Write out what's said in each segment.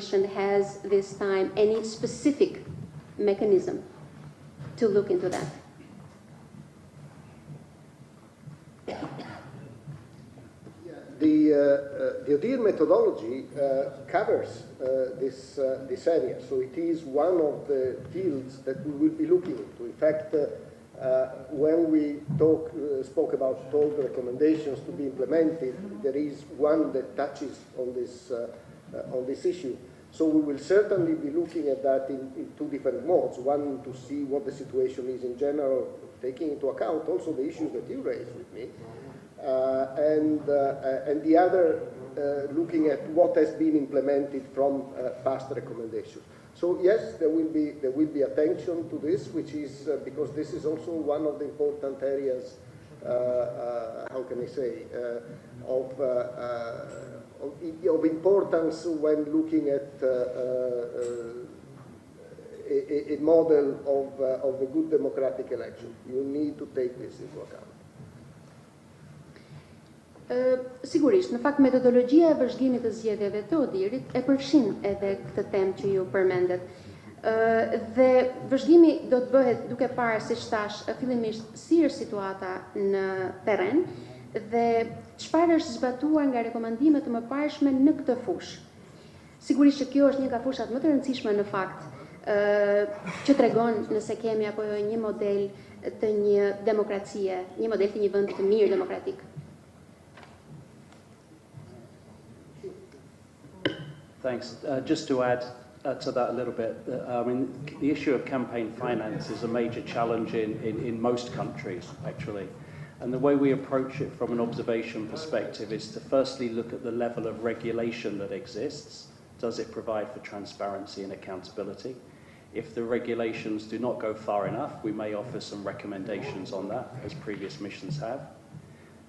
Commission has this time any specific mechanism to look into that? The ODIHR methodology covers this area, so it is one of the fields that we will be looking into. In fact, when we spoke about all the recommendations to be implemented, there is one that touches on this issue. So we will certainly be looking at that in two different modes. One, to see what the situation is in general, taking into account also the issues that you raised with me. And the other looking at what has been implemented from past recommendations. So yes, there will be attention to this, which is because this is also one of the important areas. How can I say of importance when looking at a model of a good democratic election. You need to take this into account. Sigurisht, në fakt metodologjia e vëzhgimit të zgjedhjeve të ODIHR-it e përfshin edhe këtë temë që ju përmendet. Dhe vëzhgimi do të bëhet duke parë, siç thash, fillimisht si është situata në terren dhe çfarë është zbatuar nga rekomandimet e mëparshme në këtë fushë. Sigurisht që kjo është një nga fushat më të rëndësishme në fakt, që tregon nëse kemi apo jo një model të një demokracie, një model të një vendi të mirë demokratik. Thanks. Just to add to that a little bit, I mean, the issue of campaign finance is a major challenge in most countries, actually. And the way we approach it from an observation perspective is to firstly look at the level of regulation that exists. Does it provide for transparency and accountability? If the regulations do not go far enough, we may offer some recommendations on that, as previous missions have.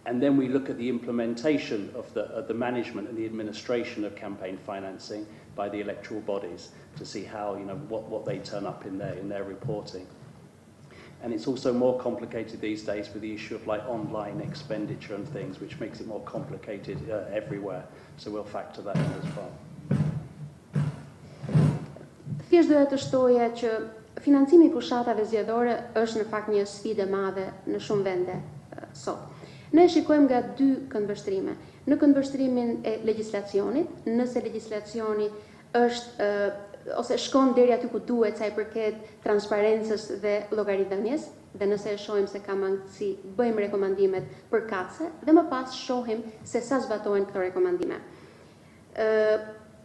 And then we look at the implementation of the management and the administration of campaign financing by the electoral bodies to see how, what they turn up in their reporting. And it's also more complicated these days with the issue of online expenditure and things, which makes it more complicated everywhere. So we'll factor that in as well. Thjesht doja të shtoja që financimi i fushatave zgjedhore është në fakt një sfidë e madhe në shumë vende sot. Ne shikojmë nga dy këndvështrime. Në këndvështrimin e legjislacionit, nëse legjislacioni është ose shkon deri aty ku duhet sa i përket transparencës dhe llogaridhënies, dhe nëse e shohim se ka mangësi, bëjmë rekomandimet përkatëse dhe më pas shohim se sa zbatohen këto rekomandime.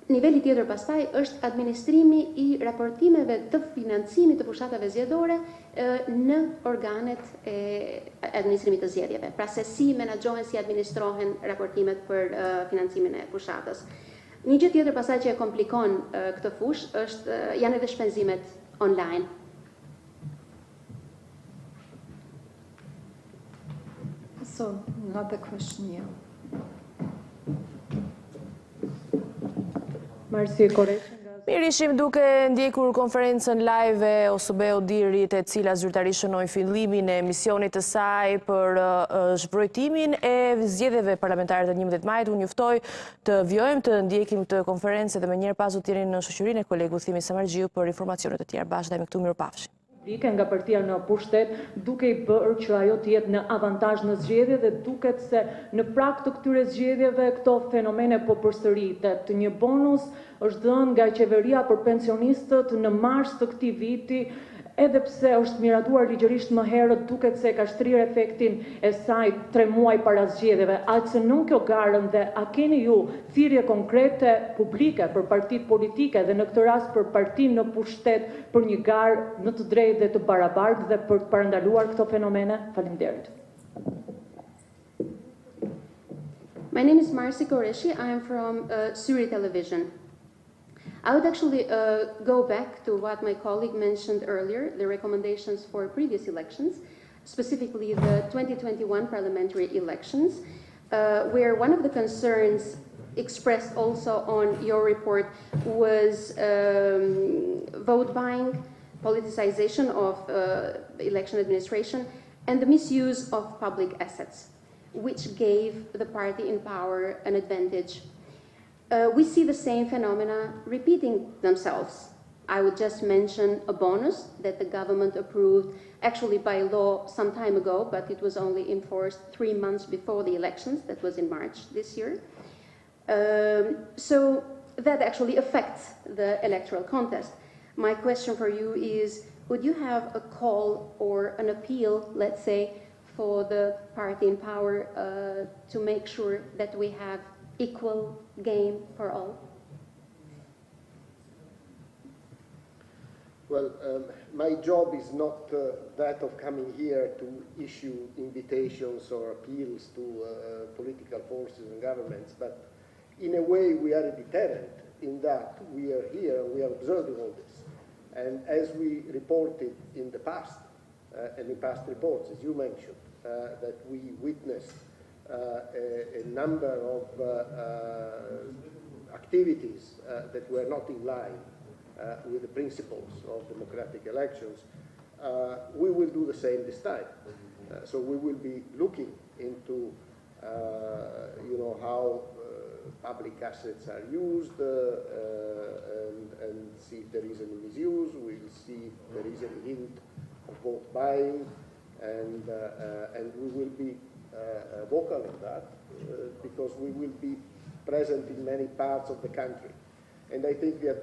Niveli tjetër pastaj është administrimi i raportimeve të financimit të fushatave zgjedhore në organet e administrimit të zgjedhjeve. Pra se si menaxhohen, si administrohen raportimet për financimin e fushatës. Një gjë tjetër pastaj që e komplikon këtë fushë janë edhe shpenzimet online. So, another question here. Mirë, ishim duke ndjekur konferencën live e OSBE-ODIHR-it, e cila zyrtarisht shënoi fillimin e misionit të saj për zhvrojtimin e zgjedhjeve parlamentare të 11 majit. Unë juftoj të vjojmë të ndjekim të konferencë dhe më njëherë pas do të jeni në shoqërinë e kolegu Thimi Samargjiu për informacionet të tjera. Bashkë dhe me këtu mirupafshim. Nga partia në pushtet, duke i bërë që ajo të jetë në avantazh në zgjedhje dhe duket se në prag të këtyre zgjedhjeve këto fenomene po përsëritet. Një bonus është dhënë nga qeveria për pensionistët në mars të këtij viti, edhe pse është miratuar ligjërisht më herët, duket se ka shtrirë efektin e saj 3 muaj para zgjedhjeve. Aq se nuk kjo garën dhe a keni ju thirrje konkrete publike për partitë politike dhe në këtë rast për partinë në pushtet për një garë në të drejtë dhe të barabartë dhe për të parandaluar këto fenomene? Faleminderit. My name is Marcy Koreshi. I am from Syri Television. I would actually go back to what my colleague mentioned earlier, the recommendations for previous elections, specifically the 2021 parliamentary elections, where one of the concerns expressed also on your report was vote buying, politicization of election administration, and the misuse of public assets, which gave the party in power an advantage. We see the same phenomena repeating themselves. I would just mention a bonus that the government approved actually by law some time ago, but it was only enforced 3 months before the elections. That was in March this year. So that actually affects the electoral contest. My question for you is, would you have a call or an appeal, let's say, for the party in power to make sure that we have equal game for all? Well, my job is not that of coming here to issue invitations or appeals to political forces and governments, but in a way we are a deterrent in that we are here, we are observing all this. And as we reported in the past, and in past reports, as you mentioned, that we witnessed a number of activities that were not in line with the principles of democratic elections, we will do the same this time. So we will be looking into, how public assets are used and see if there is any misuse. We'll see if there is any hint of vote buying, and we will be vocal in that because we will be present in many parts of the country. And I think the